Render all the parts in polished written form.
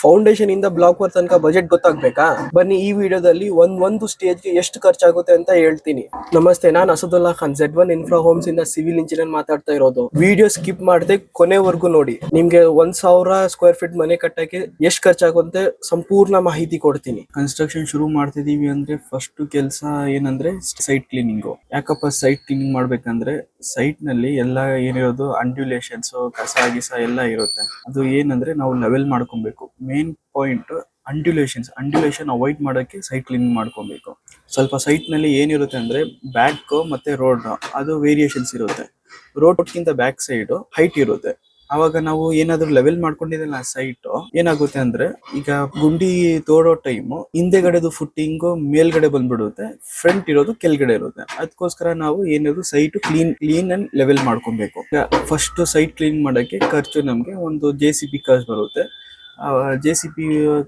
Foundation ಇಂದ block work ತನಕ budget ಗೊತ್ತಾಗ್ಬೇಕಾ? ಬನ್ನಿ ಈ ವಿಡಿಯೋದಲ್ಲಿ ಒಂದು ಸ್ಟೇಜ್ಗೆ ಎಷ್ಟು ಖರ್ಚಾಗುತ್ತೆ ಅಂತ ಹೇಳ್ತೀನಿ. ನಮಸ್ತೆ, ನಾನು Asadullah Khan, Z1 infra homes ಇಂದ ಸಿವಿಲ್ ಇಂಜಿನಿಯರ್ ಮಾತಾಡ್ತಾ ಇರೋದು. ವಿಡಿಯೋ ಸ್ಕಿಪ್ ಮಾಡದೆ ಕೊನೆವರೆಗೂ ನೋಡಿ. ನಿಮ್ಗೆ 1000 ಸ್ಕ್ವೇರ್ ಫೀಟ್ ಮನೆ ಕಟ್ಟಕ್ಕೆ ಎಷ್ಟು ಖರ್ಚಾಗುತ್ತೆ ಸಂಪೂರ್ಣ ಮಾಹಿತಿ ಕೊಡ್ತೀನಿ. ಕನ್ಸ್ಟ್ರಕ್ಷನ್ ಶುರು ಮಾಡ್ತಿದೀವಿ ಅಂದ್ರೆ ಫಸ್ಟ್ ಕೆಲಸ ಏನಂದ್ರೆ ಸೈಟ್ ಕ್ಲೀನಿಂಗ್. ಯಾಕಪ್ಪ ಸೈಟ್ ಕ್ಲೀನಿಂಗ್ ಮಾಡ್ಬೇಕಂದ್ರೆ ಸೈಟ್ ನಲ್ಲಿ ಎಲ್ಲ ಏನಿರೋದು ಅಂಡ್ಯುಲೇಷನ್ಸ್, ಕಸ ಗಿಸ ಎಲ್ಲ ಇರುತ್ತೆ. ಅದು ಏನಂದ್ರೆ ನಾವು ಲೆವೆಲ್ ಮಾಡ್ಕೊಬೇಕು. ಮೇನ್ ಪಾಯಿಂಟ್ ಅಂಡ್ಯುಲೇಷನ್ ಅವಾಯ್ಡ್ ಮಾಡಕ್ಕೆ ಸೈಟ್ ಕ್ಲೀನಿಂಗ್ ಮಾಡ್ಕೊಬೇಕು. ಸ್ವಲ್ಪ ಸೈಟ್ ನಲ್ಲಿ ಏನಿರುತ್ತೆ ಅಂದ್ರೆ ಬ್ಯಾಕ್ ಮತ್ತೆ ರೋಡ್ ಅದು ವೇರಿಯೇಷನ್ಸ್ ಇರುತ್ತೆ. ರೋಡ್ಗಿಂತ ಬ್ಯಾಕ್ ಸೈಡ್ ಹೈಟ್ ಇರುತ್ತೆ. ಅವಾಗ ನಾವು ಏನಾದ್ರು ಲೆವೆಲ್ ಮಾಡ್ಕೊಂಡಿದ್ದಲ್ಲ ಸೈಟ್, ಏನಾಗುತ್ತೆ ಅಂದ್ರೆ ಈಗ ಗುಂಡಿ ತೋಡೋ ಟೈಮ್ ಹಿಂದೆಗಡೆದು ಫುಟ್ಟಿಂಗ್ ಮೇಲ್ಗಡೆ ಬಂದ್ಬಿಡುತ್ತೆ, ಫ್ರಂಟ್ ಇರೋದು ಕೆಳಗಡೆ ಇರುತ್ತೆ. ಅದಕ್ಕೋಸ್ಕರ ನಾವು ಏನಾದ್ರು ಸೈಟ್ ಕ್ಲೀನ್ ಅಂಡ್ ಲೆವೆಲ್ ಮಾಡ್ಕೊಬೇಕು. ಫಸ್ಟ್ ಸೈಟ್ ಕ್ಲೀನ್ ಮಾಡಕ್ಕೆ ಖರ್ಚು ನಮ್ಗೆ ಒಂದು JCB ಖರ್ಚು ಬರುತ್ತೆ. JCB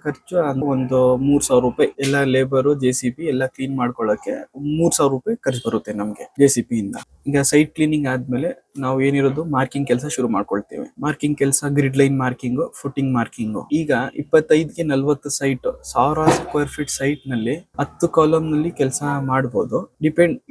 ಖರ್ಚು ಒಂದು 3000 ರೂಪಾಯಿ. ಎಲ್ಲ ಲೇಬರ್ JCB ಎಲ್ಲ ಕ್ಲೀನ್ ಮಾಡ್ಕೊಳ್ಳಕ್ಕೆ 3000 ರೂಪಾಯಿ ಖರ್ಚು ಬರುತ್ತೆ ನಮ್ಗೆ JCB ಇಂದ. ಈಗ ಸೈಟ್ ಕ್ಲೀನಿಂಗ್ ಆದ್ಮೇಲೆ ನಾವು ಏನಿರೋದು ಮಾರ್ಕಿಂಗ್ ಕೆಲಸ ಶುರು ಮಾಡ್ಕೊಳ್ತೇವೆ. ಮಾರ್ಕಿಂಗ್ ಕೆಲಸ grid line marking, footing marking. ಈಗ 25ಗೆ 40 ಸೈಟ್, 1000 ಸ್ಕ್ವೇರ್ ಫೀಟ್ ಸೈಟ್ ನಲ್ಲಿ 10 ಕಾಲಮ್ ನಲ್ಲಿ ಕೆಲಸ ಮಾಡಬಹುದು.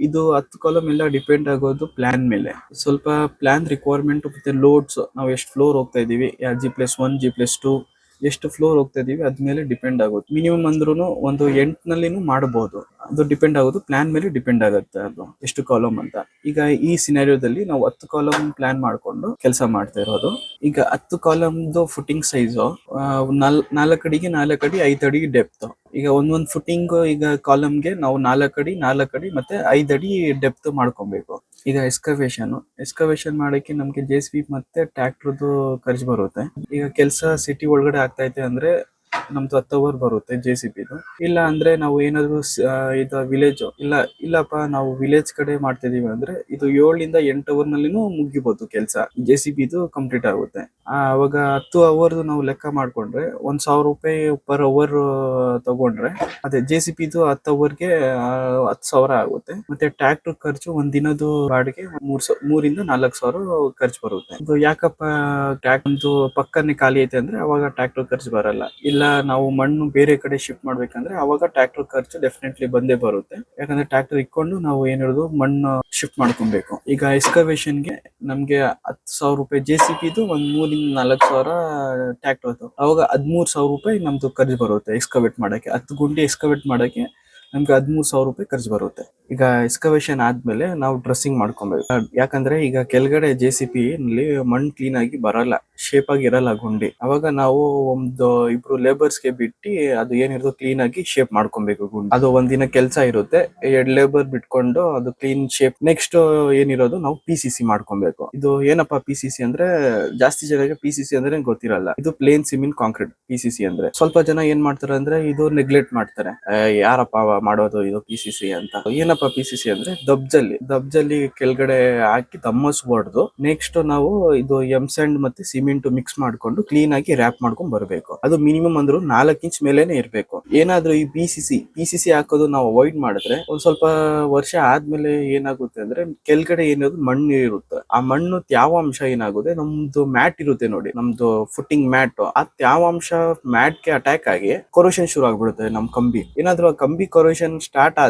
ಇದು 10 ಕಾಲಮ್ ಎಲ್ಲ ಡಿಪೆಂಡ್ ಆಗೋದು ಪ್ಲಾನ್ ಮೇಲೆ. ಸ್ವಲ್ಪ ಪ್ಲಾನ್ ರಿಕ್ವೈರ್ಮೆಂಟ್ ಮತ್ತೆ ಲೋಡ್ಸ್, ನಾವು ಎಷ್ಟು ಫ್ಲೋರ್ ಹೋಗ್ತಾ ಇದೀವಿ, G+1 G+2 ಎಷ್ಟು ಫ್ಲೋರ್ ಹೋಗ್ತಾ ಇದೀವಿ ಅದ್ಮೇಲೆ ಡಿಪೆಂಡ್ ಆಗುತ್ತೆ. ಮಿನಿಮಮ್ ಅಂದ್ರೂ ಒಂದು 8 ನಲ್ಲಿನೂ ಮಾಡಬಹುದು. ಅದು ಡಿಪೆಂಡ್ ಆಗೋದು ಪ್ಲಾನ್ ಮೇಲೆ ಡಿಪೆಂಡ್ ಆಗುತ್ತೆ ಅದು ಎಷ್ಟು ಕಾಲಮ್ ಅಂತ. ಈಗ ಈ ಸಿನಾರಿಯೋದಲ್ಲಿ ನಾವು 10 ಕಾಲಮ್ ಪ್ಲಾನ್ ಮಾಡ್ಕೊಂಡು ಕೆಲಸ ಮಾಡ್ತಾ ಇರೋದು. ಈಗ 10 ಕಾಲಮ್ದು ಫುಟಿಂಗ್ ಸೈಜು 4 ಅಡಿಗೆ 4 ಅಡಿ 5 ಅಡಿ ಡೆಪ್ತ್. ಈಗ ಒಂದೊಂದು ಫುಟಿಂಗ್ ಈಗ ಕಾಲಮ್ಗೆ ನಾವು 4 ಅಡಿ 4 ಅಡಿ ಮತ್ತೆ 5 ಅಡಿ ಡೆಪ್ತ್ ಮಾಡ್ಕೊಬೇಕು. ಈಗ ಎಕ್ಸ್ಕವೇಷನ್ ಮಾಡಕ್ಕೆ ನಮ್ಗೆ JCB ಮತ್ತೆ ಟ್ರ್ಯಾಕ್ಟರ್ದು ಖರ್ಚು ಬರುತ್ತೆ. ಈಗ ಕೆಲಸ ಸಿಟಿ ಒಳಗಡೆ ಆಗ್ತಾ ಇದೆ ಅಂದ್ರೆ ನಮ್ದು 10 ಅವರ್ ಬರುತ್ತೆ JCBದು. ಇಲ್ಲ ಅಂದ್ರೆ ನಾವು ಏನಾದ್ರು ಇದು ವಿಲೇಜ್ ಇಲ್ಲಪ್ಪ ನಾವು ವಿಲೇಜ್ ಕಡೆ ಮಾಡ್ತಿದೀವಿ ಅಂದ್ರೆ ಇದು 7 ಇಂದ 8 ಅವರ್ ನಲ್ಲಿನೂ ಮುಗಿಬಹುದು ಕೆಲಸ. JCBದು ಕಂಪ್ಲೀಟ್ ಆಗುತ್ತೆ. ಅವಾಗ 10 ಅವರ್ ನಾವು ಲೆಕ್ಕ ಮಾಡ್ಕೊಂಡ್ರೆ 1000 ರೂಪಾಯಿ ಪರ್ ಅವರ್ ತಗೊಂಡ್ರೆ ಅದೇ JCBದು 10 ಅವರ್ಗೆ 10,000 ಆಗುತ್ತೆ. ಮತ್ತೆ ಟ್ರ್ಯಾಕ್ಟರ್ ಖರ್ಚು ಒಂದ್ ದಿನದ್ದು ಬಾಡಿಗೆ 3 ಇಂದ 4,000 ಖರ್ಚು ಬರುತ್ತೆ. ಇದು ಯಾಕಪ್ಪ ಟ್ರ್ಯಾಕ್ಟರ್ ಪಕ್ಕನೆ ಖಾಲಿ ಐತೆ ಅಂದ್ರೆ ಅವಾಗ ಟ್ರ್ಯಾಕ್ಟರ್ ಖರ್ಚು ಬರಲ್ಲ. ಇಲ್ಲ ನಾವು ಮಣ್ಣು ಬೇರೆ ಕಡೆ ಶಿಫ್ಟ್ ಮಾಡ್ಬೇಕಂದ್ರೆ ಅವಾಗ ಟ್ರ್ಯಾಕ್ಟರ್ ಖರ್ಚು ಡೆಫಿನೆಟ್ಲಿ ಬಂದೇ ಬರುತ್ತೆ. ಯಾಕಂದ್ರೆ ಟ್ರ್ಯಾಕ್ಟರ್ ಇಟ್ಕೊಂಡು ನಾವು ಏನಿರೋದು ಮಣ್ಣು ಶಿಫ್ಟ್ ಮಾಡ್ಕೊಬೇಕು. ಈಗ ಎಕ್ಸ್ಕವೇಷನ್ಗೆ ನಮ್ಗೆ 10,000 ರೂಪಾಯಿ JCBದು, ಒಂದ್ 3 ಇಂದ 4,000 ಟ್ರ್ಯಾಕ್ಟರ್. ಅವಾಗ 13,000 ರೂಪಾಯಿ ನಮ್ದು ಖರ್ಚು ಬರುತ್ತೆ ಎಕ್ಸ್ಕವೇಟ್ ಮಾಡಕ್ಕೆ. 10 ಗುಂಡಿ ಎಕ್ಸ್ಕವೇಟ್ ಮಾಡಕ್ಕೆ ನಮ್ಗೆ 13,000 ರೂಪಾಯಿ ಖರ್ಚು ಬರುತ್ತೆ. ಈಗ ಎಕ್ಸ್ಕವೇಷನ್ ಆದ್ಮೇಲೆ ನಾವು ಡ್ರೆಸ್ಸಿಂಗ್ ಮಾಡ್ಕೊಬೇಕು. ಯಾಕಂದ್ರೆ ಈಗ ಕೆಳಗಡೆ JCB ನಲ್ಲಿ ಮಣ್ಣು ಕ್ಲೀನ್ ಆಗಿ ಬರಲ್ಲ, ಶೇಪ್ ಆಗಿ ಇರಲ್ಲ ಗುಂಡಿ. ಅವಾಗ ನಾವು ಒಂದು 2 ಲೇಬರ್ಸ್ಗೆ ಬಿಟ್ಟು ಅದು ಏನಿರೋದು ಕ್ಲೀನ್ ಆಗಿ ಶೇಪ್ ಮಾಡ್ಕೊಬೇಕು ಗುಂಡಿ. ಅದು ಒಂದಿನ ಕೆಲಸ ಇರುತ್ತೆ. 2 ಲೇಬರ್ ಬಿಟ್ಕೊಂಡು ಅದು ಕ್ಲೀನ್ ಶೇಪ್. ನೆಕ್ಸ್ಟ್ ಏನಿರೋದು ನಾವು PCC ಮಾಡ್ಕೊಬೇಕು. ಇದು ಏನಪ್ಪಾ PCC ಅಂದ್ರೆ, ಜಾಸ್ತಿ ಜನಕ್ಕೆ PCC ಅಂದ್ರೆ ಗೊತ್ತಿರಲ್ಲ. ಇದು ಪ್ಲೇನ್ ಸಿಮೆಂಟ್ ಕಾಂಕ್ರೀಟ್ PCC ಅಂದ್ರೆ. ಸ್ವಲ್ಪ ಜನ ಏನ್ ಮಾಡ್ತಾರೆ ಅಂದ್ರೆ ಇದು ನೆಗ್ಲೆಕ್ಟ್ ಮಾಡ್ತಾರೆ. ಯಾರಪ್ಪ ಮಾಡೋದು ಇದು PCC ಅಂತ. ಏನಪ್ಪಾ PCC ಅಂದ್ರೆ ದಬ್ಜಲ್ಲಿ ಕೆಳಗಡೆ ಹಾಕಿ ತಮ್ಮಸ್ ಹೊಡೆದು ನೆಕ್ಸ್ಟ್ ನಾವು ಇದು ಎಂಸ್ಯಾಂಡ್ ಮತ್ತೆ ಸಿಮೆಂಟ್ ಮಿಕ್ಸ್ ಮಾಡ್ಕೊಂಡು ಕ್ಲೀನ್ ಆಗಿ ರ್ಯಾಪ್ ಮಾಡ್ಕೊಂಡ್ ಬರ್ಬೇಕು. ಅದು ಮಿನಿಮಮ್ ಅಂದ್ರೂ 4 ಇಂಚ್ ಮೇಲೇನೆ ಇರ್ಬೇಕು. ಏನಾದ್ರೂ ಈ PCC ಹಾಕೋದು ನಾವು ಅವಾಯ್ಡ್ ಮಾಡಿದ್ರೆ ಒಂದ್ ಸ್ವಲ್ಪ ವರ್ಷ ಆದ್ಮೇಲೆ ಏನಾಗುತ್ತೆ ಅಂದ್ರೆ ಕೆಳಗಡೆ ಏನಾದ್ರು ಮಣ್ಣು ಇರುತ್ತೆ. ಆ ಮಣ್ಣು ತ್ಯಾವಾಂಶ ಏನಾಗುತ್ತೆ, ನಮ್ದು ಮ್ಯಾಟ್ ಇರುತ್ತೆ ನೋಡಿ, ನಮ್ದು ಫುಟ್ಟಿಂಗ್ ಮ್ಯಾಟ್, ಆ ತ್ಯಾವಾಂಶ ಮ್ಯಾಟ್ಗೆ ಅಟ್ಯಾಕ್ ಆಗಿ ಕೊರೋಷನ್ ಶುರು ಆಗ್ಬಿಡುತ್ತೆ. ನಮ್ ಕಂಬಿ ಏನಾದ್ರು ಆ ಕಂಬಿ ಕೊರೋಷನ್ ಸ್ಟಾರ್ಟ್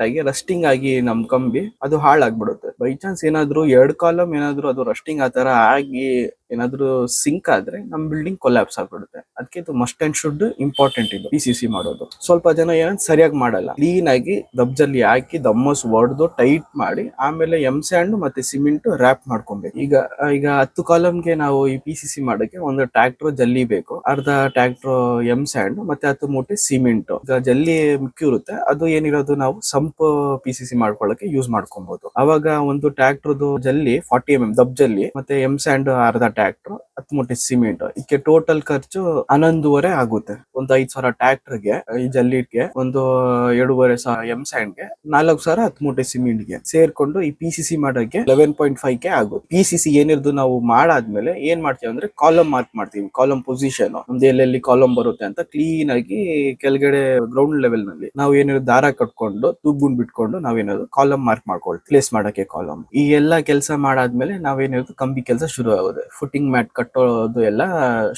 ಆಗಿ ರಸ್ಟಿಂಗ್ ಆಗಿ ನಮ್ ಕಂಬಿ ಅದು ಹಾಳಾಗ್ಬಿಡುತ್ತೆ. ಬೈ ಚಾನ್ಸ್ ಏನಾದ್ರು 2 ಕಾಲಮ್ ಏನಾದ್ರು ಅದು ರಸ್ಟಿಂಗ್ ಆ ತರ ಆಗಿ ಏನಾದ್ರು ಸಿಂಕ್ ಆದ್ರೆ ನಮ್ ಬಿಲ್ಡಿಂಗ್ ಕೊಲ್ಯಾಪ್ಸ್ ಆಗ್ಬಿಡುತ್ತೆ. ಅದಕ್ಕೆ ಇದು ಮಸ್ಟ್ ಅಂಡ್ ಶುಡ್ ಇಂಪಾರ್ಟೆಂಟ್ ಇದು PCC ಮಾಡೋದು. ಸ್ವಲ್ಪ ಜನ ಏನಂತ ಸರಿಯಾಗಿ ಮಾಡಲ್ಲ. ಕ್ಲೀನ್ ಆಗಿ ದಬ್ಜಲ್ಲಿ ಹಾಕಿ ದಮ್ಮಸ್ ಹೊಡೆದು ಟೈಟ್ ಮಾಡಿ ಆಮೇಲೆ ಎಂಸ್ಯಾಂಡ್ ಮತ್ತೆ ಸಿಮೆಂಟ್ ರ್ಯಾಪ್ ಮಾಡ್ಕೊಬೇಕು. ಈಗ 10 ಕಾಲಮ್ಗೆ ನಾವು ಈ PCC ಮಾಡಕ್ಕೆ ಒಂದು ಟ್ರ್ಯಾಕ್ಟರ್ ಜಲ್ಲಿ ಬೇಕು, ಅರ್ಧ ಟ್ರ್ಯಾಕ್ಟರ್ ಎಂಸ್ಯಾಂಡ್ ಮತ್ತೆ 10 ಮೂಟೆ ಸಿಮೆಂಟ್. ಈಗ ಜಲ್ಲಿ ಮಿಕ್ಕಿ ಇರುತ್ತೆ, ಅದು ಏನಿರೋದು ನಾವು ಸಂಪ್ PCC ಮಾಡ್ಕೊಳ್ಳಕ್ಕೆ ಯೂಸ್ ಮಾಡ್ಕೊಬಹುದು. ಅವಾಗ ಒಂದು ಟ್ರ್ಯಾಕ್ಟರ್ದು ಜಲ್ಲಿ 40 mm ದಬ್ಜಲ್ಲಿ ಮತ್ತೆ ಎಂಸ್ಯಾಂಡ್ ಅರ್ಧ ಟ್ರ್ಯಾಕ್ಟರ್ 10 ಮೂಟೆ ಸಿಮೆಂಟ್. ಇದಕ್ಕೆ ಟೋಟಲ್ ಖರ್ಚು 11,500 ಆಗುತ್ತೆ. ಒಂದು 5,000 ಟ್ರ್ಯಾಕ್ಟರ್ಗೆ, ಈ ಜಲ್ಲಿಗೆ ಒಂದು 2,500 ಎಂಸ್ಯಾಂಡ್ಗೆ, 4,000 10 ಮೂಟೆ ಸಿಮೆಂಟ್ಗೆ ಸೇರ್ಕೊಂಡು ಈ PCC ಮಾಡಕ್ಕೆ 11.5K ಆಗುತ್ತೆ. PCC ಏನಿರೋದು ನಾವು ಮಾಡಾದ್ಮೇಲೆ ಏನ್ ಮಾಡ್ತೀವಿ ಅಂದ್ರೆ ಕಾಲಮ್ ಮಾರ್ಕ್ ಮಾಡ್ತೀವಿ. ಕಾಲಮ್ ಪೊಸಿಷನ್ ನಮ್ದು ಎಲ್ಲೆಲ್ಲಿ ಕಾಲಮ್ ಬರುತ್ತೆ ಅಂತ ಕ್ಲೀನ್ ಆಗಿ ಕೆಳಗಡೆ ಗ್ರೌಂಡ್ ಲೆವೆಲ್ ನಲ್ಲಿ ನಾವು ಏನಿರೋದು ದಾರ ಕಟ್ಕೊಂಡು ತೂಗುಂಡ್ ಬಿಟ್ಕೊಂಡು ನಾವೇನಾದ್ರು ಕಾಲಮ್ ಮಾರ್ಕ್ ಮಾಡ್ಕೊಳ್ತೀವಿ ಪ್ಲೇಸ್ ಮಾಡಕ್ಕೆ ಕಾಲಮ್. ಈ ಎಲ್ಲಾ ಕೆಲಸ ಮಾಡಾದ್ಮೇಲೆ ನಾವೇನಿರೋದು ಕಂಬಿ ಕೆಲಸ ಶುರು ಆಗುತ್ತೆ. ಫುಟಿಂಗ್ ಮ್ಯಾಟ್ ಕಟ್ಟೋದು ಎಲ್ಲ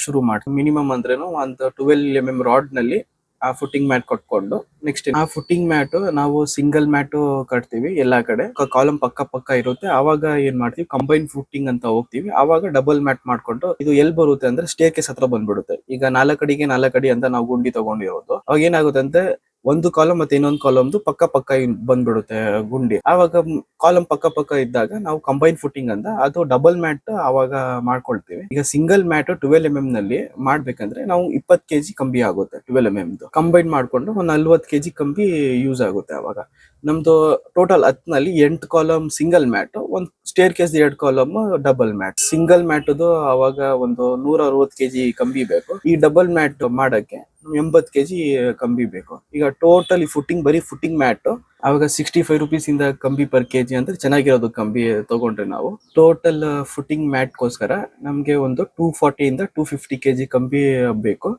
ಶುರು ಮಾಡ್ತೀವಿ. ಮಿನಿಮಮ್ ಅಂದ್ರೇನು ಒಂದು 12 mm ರಾಡ್ ನಲ್ಲಿ ಆ ಫುಟಿಂಗ್ ಮ್ಯಾಟ್ ಕಟ್ಕೊಂಡು ನೆಕ್ಸ್ಟ್ ಆ ಫುಟಿಂಗ್ ಮ್ಯಾಟ್ ನಾವು ಸಿಂಗಲ್ ಮ್ಯಾಟ್ ಕಟ್ತೀವಿ ಎಲ್ಲಾ ಕಡೆ, ಕಾಲಮ್ ಪಕ್ಕ ಇರುತ್ತೆ. ಅವಾಗ ಏನ್ ಮಾಡ್ತೀವಿ, ಕಂಬೈನ್ ಫುಟಿಂಗ್ ಅಂತ ಹೋಗ್ತೀವಿ. ಅವಾಗ ಡಬಲ್ ಮ್ಯಾಟ್ ಮಾಡ್ಕೊಂಡು ಇದು ಎಲ್ಲಿ ಬರುತ್ತೆ ಅಂದ್ರೆ ಸ್ಟೇರ್ ಕೇಸ್ ಹತ್ರ ಬಂದ್ಬಿಡುತ್ತೆ. ಈಗ 4 ಅಡಿಗೆ 4 ಅಡಿ ಅಂತ ನಾವು ಗುಂಡಿ ತಗೊಂಡಿರೋದು, ಅವಾಗ ಏನಾಗುತ್ತೆ ಅಂದ್ರೆ ಒಂದು ಕಾಲಮ್ ಮತ್ತೆ ಇನ್ನೊಂದು ಕಾಲಮ್ದು ಪಕ್ಕ ಬಂದ್ಬಿಡುತ್ತೆ ಗುಂಡಿ. ಆವಾಗ ಕಾಲಮ್ ಪಕ್ಕ ಇದ್ದಾಗ ನಾವು ಕಂಬೈನ್ ಫುಟಿಂಗ್ ಅಂತ ಅದು ಡಬಲ್ ಮ್ಯಾಟ್ ಅವಾಗ ಮಾಡ್ಕೊಳ್ತೀವಿ. ಈಗ ಸಿಂಗಲ್ ಮ್ಯಾಟ್ 12 mm ನಲ್ಲಿ ಮಾಡ್ಬೇಕಂದ್ರೆ ನಾವು 20 kg ಕಂಬಿ ಆಗುತ್ತೆ. 12 mm ಕಂಬೈನ್ ಮಾಡ್ಕೊಂಡು ಒಂದು 40 kg ಕಂಬಿ ಯೂಸ್ ಆಗುತ್ತೆ. ಅವಾಗ ನಮ್ದು ಟೋಟಲ್ 10 ನಲ್ಲಿ 8 ಕಾಲಮ್ ಸಿಂಗಲ್ ಮ್ಯಾಟ್, ಒಂದು stair case 2 column double mat. Single mat ಅವಾಗ ಒಂದು 160 kg ಕಂಬಿ ಬೇಕು. ಈ ಡಬಲ್ ಮ್ಯಾಟ್ ಮಾಡಕ್ಕೆ 80 kg ಕಂಬಿ ಬೇಕು. ಈಗ ಟೋಟಲ್ ಈ ಬರೀ ಫುಟಿಂಗ್ ಮ್ಯಾಟ್ ಅವಾಗ 65 rupees ಇಂದ ಕಂಬಿ ಪರ್ kg ಅಂದ್ರೆ ಚೆನ್ನಾಗಿರೋದು ಕಂಬಿ ತಗೊಂಡ್ರೆ ನಾವು. ಟೋಟಲ್ ಫುಟಿಂಗ್ ಮ್ಯಾಟ್ ಗೋಸ್ಕರ ನಮ್ಗೆ ಒಂದು 240 ಇಂದ 250 kg ಕಂಬಿ ಬೇಕು.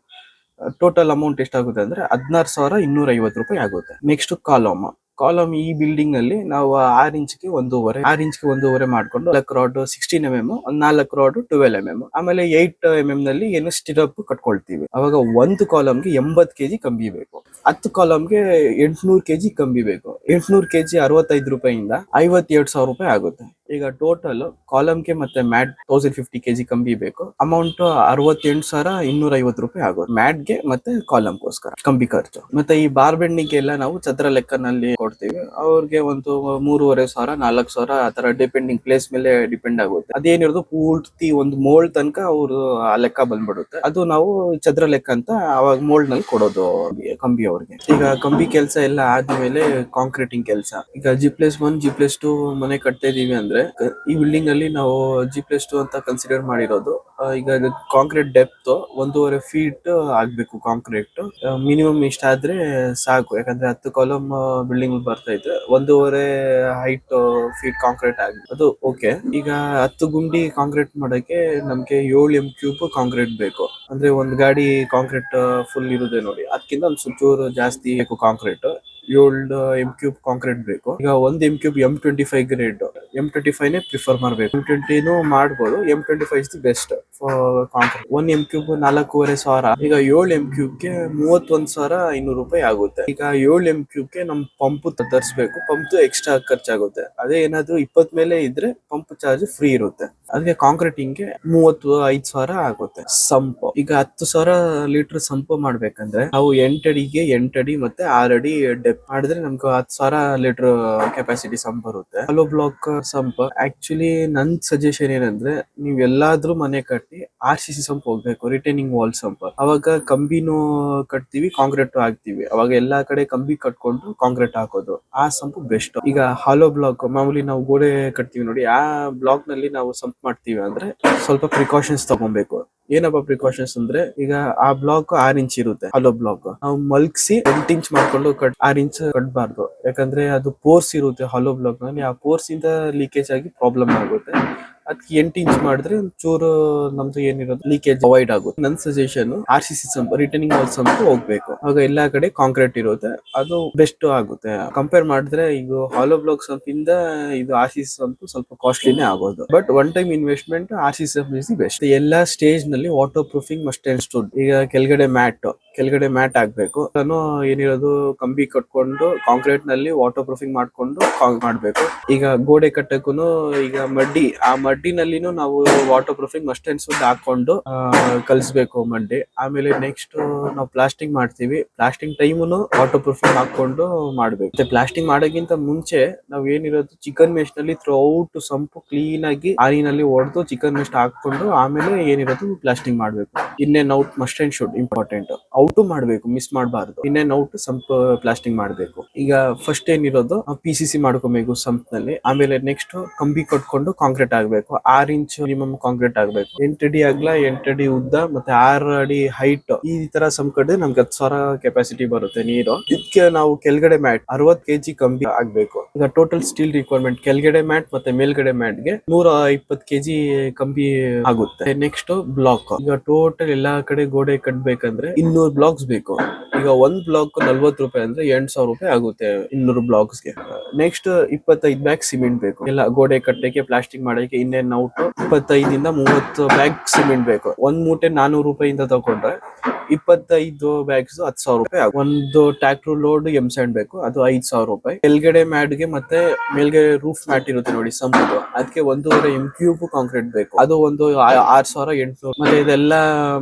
ಟೋಟಲ್ ಅಮೌಂಟ್ ಎಷ್ಟಾಗುತ್ತೆ ಅಂದ್ರೆ 16,250 ರೂಪಾಯಿ ಆಗುತ್ತೆ. ನೆಕ್ಸ್ಟ್ ಕಾಲಮ್ ಈ ಬಿಲ್ಡಿಂಗ್ ನಲ್ಲಿ ನಾವು 6 ಇಂಚ್ಗೆ ಒಂದೂವರೆ ಮಾಡ್ಕೊಂಡು 4 ರಾಡ್ 16 mm, 4 ರಾಡ್ 12 mm, ಆಮೇಲೆ 8 mm ನಲ್ಲಿ ಏನು ಸ್ಟಿರಪ್ ಕಟ್ಕೊಳ್ತೀವಿ. ಅವಾಗ ಒಂದು ಕಾಲಮ್ಗೆ 80 kg ಕಂಬಿ ಬೇಕು. 10 ಕಾಲಮ್ಗೆ 800 kg ಕಂಬಿ ಬೇಕು. 800 kg 65 ರೂಪಾಯಿಂದ 52,000 ರೂಪಾಯಿ ಆಗುತ್ತೆ. ಈಗ ಟೋಟಲ್ ಕಾಲಮ್ಗೆ ಮತ್ತೆ ಮ್ಯಾಟ್ 1050 kg ಕಂಬಿ ಬೇಕು. ಅಮೌಂಟ್ 68,250 ರೂಪಾಯಿ ಆಗುತ್ತೆ ಮ್ಯಾಟ್ಗೆ ಮತ್ತೆ ಕಾಲಮ್ಗೋಸ್ಕರ ಕಂಬಿ ಖರ್ಚು. ಮತ್ತೆ ಈ ಬಾರ್ ಬೆಂಡಿಂಗ್ ನಾವು ಚದರ ಲೆಕ್ಕನಲ್ಲಿ ಕೊಡ್ತೀವಿ. ಅವ್ರಿಗೆ ಒಂದು 3,500 4,000 ಆತರ ಡಿಪೆಂಡಿಂಗ್ ಪ್ಲೇಸ್ ಮೇಲೆ ಡಿಪೆಂಡ್ ಆಗುತ್ತೆ. ಅದೇನಿರೋದು ಪೂರ್ತಿ ಒಂದು ಮೋಲ್ಡ್ ತನಕ ಅವರು ಆ ಲೆಕ್ಕ ಬಂದ್ಬಿಡುತ್ತೆ. ಅದು ನಾವು ಚದರ ಲೆಕ್ಕ ಅಂತ ಅವಾಗ ಮೋಲ್ಡ್ ನಲ್ಲಿ ಕೊಡೋದು ಕಂಬಿ ಅವ್ರಿಗೆ. ಈಗ ಕಂಬಿ ಕೆಲಸ ಎಲ್ಲ ಆದ್ಮೇಲೆ ಕಾಂಕ್ರೀಟಿಂಗ್ ಕೆಲಸ. ಈಗ G+1 G+2 ಮನೆ ಕಟ್ತಾ ಇದೀವಿ ಅಂದ್ರೆ ಈ ಬಿಲ್ಡಿಂಗ್ ಅಲ್ಲಿ ನಾವು G+2 ಅಂತ ಕನ್ಸಿಡರ್ ಮಾಡಿರೋದು. ಈಗ ಕಾಂಕ್ರೀಟ್ ಡೆಪ್ತ್ 1.5 feet ಆಗ್ಬೇಕು. ಕಾಂಕ್ರೀಟ್ ಮಿನಿಮಮ್ ಇಷ್ಟ ಆದ್ರೆ ಸಾಕು, ಯಾಕಂದ್ರೆ 10 ಕಾಲಮ್ ಬಿಲ್ಡಿಂಗ್ ಬರ್ತಾ ಇದ್ರೆ 1.5 ಹೈಟ್ ಫೀಟ್ ಕಾಂಕ್ರೀಟ್ ಆಗಿ ಅದು ಓಕೆ. ಈಗ 10 ಗುಂಡಿ ಕಾಂಕ್ರೀಟ್ ಮಾಡಕ್ಕೆ ನಮ್ಗೆ 7 m³ ಕಾಂಕ್ರೀಟ್ ಬೇಕು. ಅಂದ್ರೆ ಒಂದ್ ಗಾಡಿ ಕಾಂಕ್ರೀಟ್ ಫುಲ್ ಇರುದೆ ನೋಡಿ, ಅದಕ್ಕಿಂತ ಒಂದ್ ಚೂರು ಜಾಸ್ತಿ ಬೇಕು ಕಾಂಕ್ರೀಟ್. 7 m³ ಕಾಂಕ್ರೀಟ್ ಬೇಕು. ಈಗ 1 m³ M25 ಗ್ರೇಡ್, M25 ನೇ ಪ್ರಿಫರ್ ಮಾಡ್ಬೇಕು. M20 ಮಾಡ್ಬೋದು, M25 is the best for concrete. 1 m³ 4,500. ಈಗ 7 m³ 31,200 ರೂಪಾಯಿ ಆಗುತ್ತೆ. ಈಗ 7 m³ ನಮ್ ಪಂಪ್ ತರಿಸ್ಬೇಕು. ಪಂಪ್ ಎಕ್ಸ್ಟ್ರಾ ಖರ್ಚಾಗುತ್ತೆ. ಅದೇ ಏನಾದ್ರು 20 ಮೇಲೆ ಇದ್ರೆ ಪಂಪ್ ಚಾರ್ಜ್ ಫ್ರೀ ಇರುತ್ತೆ. ಅದಕ್ಕೆ ಕಾಂಕ್ರೀಟಿಂಗ್ 35,000 ಆಗುತ್ತೆ. ಸಂಪ್ ಈಗ 10,000 ಲೀಟರ್ ಸಂಪ್ ಮಾಡ್ಬೇಕಂದ್ರೆ ನಾವು 8 ಅಡಿಗೆ 8 ಅಡಿ ಮತ್ತೆ 6 ಅಡಿ ಡೆಪ್ ಮಾಡಿದ್ರೆ ನಮ್ಗೆ 10,000 ಲೀಟರ್ ಕೆಪಾಸಿಟಿ ಸಂಪ್ ಬರುತ್ತೆ. ಹಾಲೋ ಬ್ಲಾಕ್ ಸಂಪ್ ಆಕ್ಚುಲಿ ನನ್ ಸಜೆಷನ್ ಏನಂದ್ರೆ ನೀವ್ ಎಲ್ಲಾದ್ರೂ ಮನೆ ಕಟ್ಟಿ RCC ಸಂಪ್ ಹೋಗ್ಬೇಕು, ರಿಟೈನಿಂಗ್ ವಾಲ್ ಸಂಪ್. ಅವಾಗ ಕಂಬಿನೂ ಕಟ್ತೀವಿ, ಕಾಂಕ್ರೀಟ್ ಹಾಕ್ತಿವಿ. ಅವಾಗ ಎಲ್ಲಾ ಕಡೆ ಕಂಬಿ ಕಟ್ಕೊಂಡು ಕಾಂಕ್ರೀಟ್ ಹಾಕೋದು, ಆ ಸಂಪ್ ಬೆಸ್ಟ್. ಈಗ ಹಾಲೋ ಬ್ಲಾಕ್ ಮಾಮೂಲಿ ನಾವು ಗೋಡೆ ಕಟ್ತೀವಿ ನೋಡಿ, ಆ ಬ್ಲಾಕ್ ನಲ್ಲಿ ನಾವು ಸಂಪ್ ಮಾಡ್ತೀವಿ ಅಂದ್ರೆ ಸ್ವಲ್ಪ ಪ್ರಿಕಾಷನ್ಸ್ ತಗೊಬೇಕು. ಏನಪ್ಪ ಪ್ರಿಕಾಷನ್ಸ್ ಅಂದ್ರೆ, ಈಗ ಆ ಬ್ಲಾಕ್ 6 ಇಂಚ್ ಇರುತ್ತೆ. ಹಾಲೋ ಬ್ಲಾಕ್ ನಾವು ಮಲ್ಕ್ಸಿ 8 ಇಂಚ್ ಮಾಡ್ಕೊಂಡು 6 ಇಂಚ್ ಕಟ್ಬಾರ್ದು. ಯಾಕಂದ್ರೆ ಅದು ಪೋರ್ಸ್ ಇರುತ್ತೆ ಹಾಲೋ ಬ್ಲಾಕ್ ನಲ್ಲಿ, ಆ ಪೋರ್ಸ್ ಇಂದ ಲೀಕೇಜ್ ಆಗಿ ಪ್ರಾಬ್ಲಮ್ ಆಗುತ್ತೆ. ಅದಕ್ಕೆ 8 ಇಂಚ್ ಮಾಡಿದ್ರೆ ಚೂರು ನಮ್ದು ಏನಿರೋದು ಲೀಕೇಜ್ ಅವಾಯ್ಡ್ ಆಗುತ್ತೆ. ನನ್ suggestion RCC sump, returning wall sump ಹೋಗ್ಬೇಕು. ಆಗ ಎಲ್ಲಾ ಕಡೆ ಕಾಂಕ್ರೀಟ್ ಇರುತ್ತೆ, ಅದು ಬೆಸ್ಟ್ ಆಗುತ್ತೆ. ಕಂಪೇರ್ ಮಾಡಿದ್ರೆ ಈಗ ಹಾಲೋ ಬ್ಲಾಕ್ ಸಂಪ್ ಇಂದ ಇದು RCC ಸಂಪ್ ಸ್ವಲ್ಪ ಕಾಸ್ಟ್ಲಿನೇ ಆಗೋದು. But one time investment RCC sump is the best. ಎಲ್ಲಾ ಸ್ಟೇಜ್ ನಲ್ಲಿ water proofing must and should. ಈಗ ಕೆಳಗಡೆ ಮ್ಯಾಟ್ ಆಗ್ಬೇಕು. ನಾನು ಏನಿರೋದು ಕಂಬಿ ಕಟ್ಕೊಂಡು ಕಾಂಕ್ರೀಟ್ ನಲ್ಲಿ ವಾಟರ್ ಪ್ರೂಫಿಂಗ್ ಮಾಡ್ಕೊಂಡು ಮಾಡ್ಬೇಕು. ಈಗ ಗೋಡೆ ಕಟ್ಟಕ್ಕೂನು ಈಗ ಆ ಮಡ್ಡಿನಲ್ಲಿನೂ ನಾವು water proofing must and should ಹಾಕೊಂಡು ಕಲಿಸ್ಬೇಕು ಮಡ್ಡಿ. ಆಮೇಲೆ ನೆಕ್ಸ್ಟ್ ನಾವು ಪ್ಲಾಸ್ಟಿಂಗ್ ಮಾಡ್ತೀವಿ. ಪ್ಲಾಸ್ಟಿಂಗ್ ಟೈಮುನು ವಾಟರ್ ಪ್ರೂಫಿಂಗ್ ಹಾಕೊಂಡು ಮಾಡ್ಬೇಕು. ಮತ್ತೆ ಪ್ಲಾಸ್ಟಿಂಗ್ ಮಾಡೋಕ್ಕಿಂತ ಮುಂಚೆ ನಾವ್ ಏನಿರೋದು ಚಿಕನ್ ಮೆಶ್ ನಲ್ಲಿ ಥ್ರೂ ಔಟ್ ಸಂಪು ಕ್ಲೀನ್ ಆಗಿ ಆರಿನಲ್ಲಿ ಹೊಡೆದು ಚಿಕನ್ ಮೆಶ್ ಹಾಕೊಂಡು ಆಮೇಲೆ ಏನಿರೋದು ಪ್ಲಾಸ್ಟಿಂಗ್ ಮಾಡ್ಬೇಕು. In and out must and should important. Out ಮಾಡ್ಬೇಕು, ಮಿಸ್ ಮಾಡಬಾರ್ದು. In and out sump plastering ಮಾಡ್ಬೇಕು. ಈಗ ಫಸ್ಟ್ ಏನಿರೋದು PCC ಮಾಡ್ಕೋಬೇಕು ಸಂಪ್ ನಲ್ಲಿ. ಆಮೇಲೆ ನೆಕ್ಸ್ಟ್ ಕಂಬಿ ಕಟ್ಕೊಂಡು ಕಾಂಕ್ರೀಟ್ ಆಗ್ಬೇಕು. 6 ಇಂಚ್ ಮಿನಿಮಮ್ ಕಾಂಕ್ರೀಟ್ ಆಗ್ಬೇಕು. 8 ಅಡಿ ಅಗಲ, 8 ಅಡಿ ಉದ್ದ ಮತ್ತೆ 6 ಅಡಿ ಹೈಟ್. ಈ ತರ ಸಂಪ್ ಕಟ್ಟಿದ್ರೆ ನಮ್ಗೆ 10,000 ಕೆಪಾಸಿಟಿ ಬರುತ್ತೆ ನೀರು. ಇದಕ್ಕೆ ನಾವು ಕೆಳಗಡೆ ಮ್ಯಾಟ್ 60 kg ಕಂಬಿ ಆಗ್ಬೇಕು. ಈಗ ಟೋಟಲ್ ಸ್ಟೀಲ್ ರಿಕ್ವೈರ್ಮೆಂಟ್ ಕೆಳಗಡೆ ಮ್ಯಾಟ್ ಮತ್ತೆ ಮೇಲ್ಗಡೆ ಮ್ಯಾಟ್ಗೆ 120 kg ಕಂಬಿ ಆಗುತ್ತೆ. Next block. ಈಗ ಟೋಟಲ್ ಎಲ್ಲಾ ಕಡೆ ಗೋಡೆ ಕಟ್ಬೇಕಂದ್ರೆ 200 ಬ್ಲಾಕ್ಸ್ ಬೇಕು. ಈಗ ಒಂದ್ ಬ್ಲಾಕ್ 40 ರೂಪಾಯಿ ಅಂದ್ರೆ 8,000 ರೂಪಾಯಿ ಆಗುತ್ತೆ 200 ಬ್ಲಾಕ್ಸ್ಗೆ. ನೆಕ್ಸ್ಟ್ 25 ಬ್ಯಾಗ್ ಸಿಮೆಂಟ್ ಬೇಕು. ಎಲ್ಲ ಗೋಡೆ ಕಟ್ಟಕ್ಕೆ, ಪ್ಲಾಸ್ಟಿಕ್ ಮಾಡಕ್ಕೆ, ಇನ್ನೇನ್ ಔಟ್ 25 ಇಂದ 30 ಬ್ಯಾಗ್ ಸಿಮೆಂಟ್ ಬೇಕು. ಒಂದ್ ಮೂಟೆ 400 ರೂಪಾಯಿಂದ ತಗೊಂಡ್ರೆ 25 ಬ್ಯಾಗ್ಸ್ 10,000 ರೂಪಾಯಿ. ಒಂದು ಟ್ರ್ಯಾಕ್ಟರ್ ಲೋಡ್ ಎಮ್ ಸ್ಯಾಂಡ್ ಬೇಕು, ಅದು 5,000 ರೂಪಾಯಿ. ಕೆಳಗಡೆ ಮ್ಯಾಟ್ಗೆ ಮತ್ತೆ ಮೇಲ್ಗಡೆ ರೂಫ್ ಮ್ಯಾಟ್ ಇರುತ್ತೆ ನೋಡಿ ಸಂಪುದು, ಅದಕ್ಕೆ 1.5 M³ ಕಾಂಕ್ರೀಟ್ ಬೇಕು, ಅದು ಒಂದು 6,800. ಮತ್ತೆ ಇದೆಲ್ಲ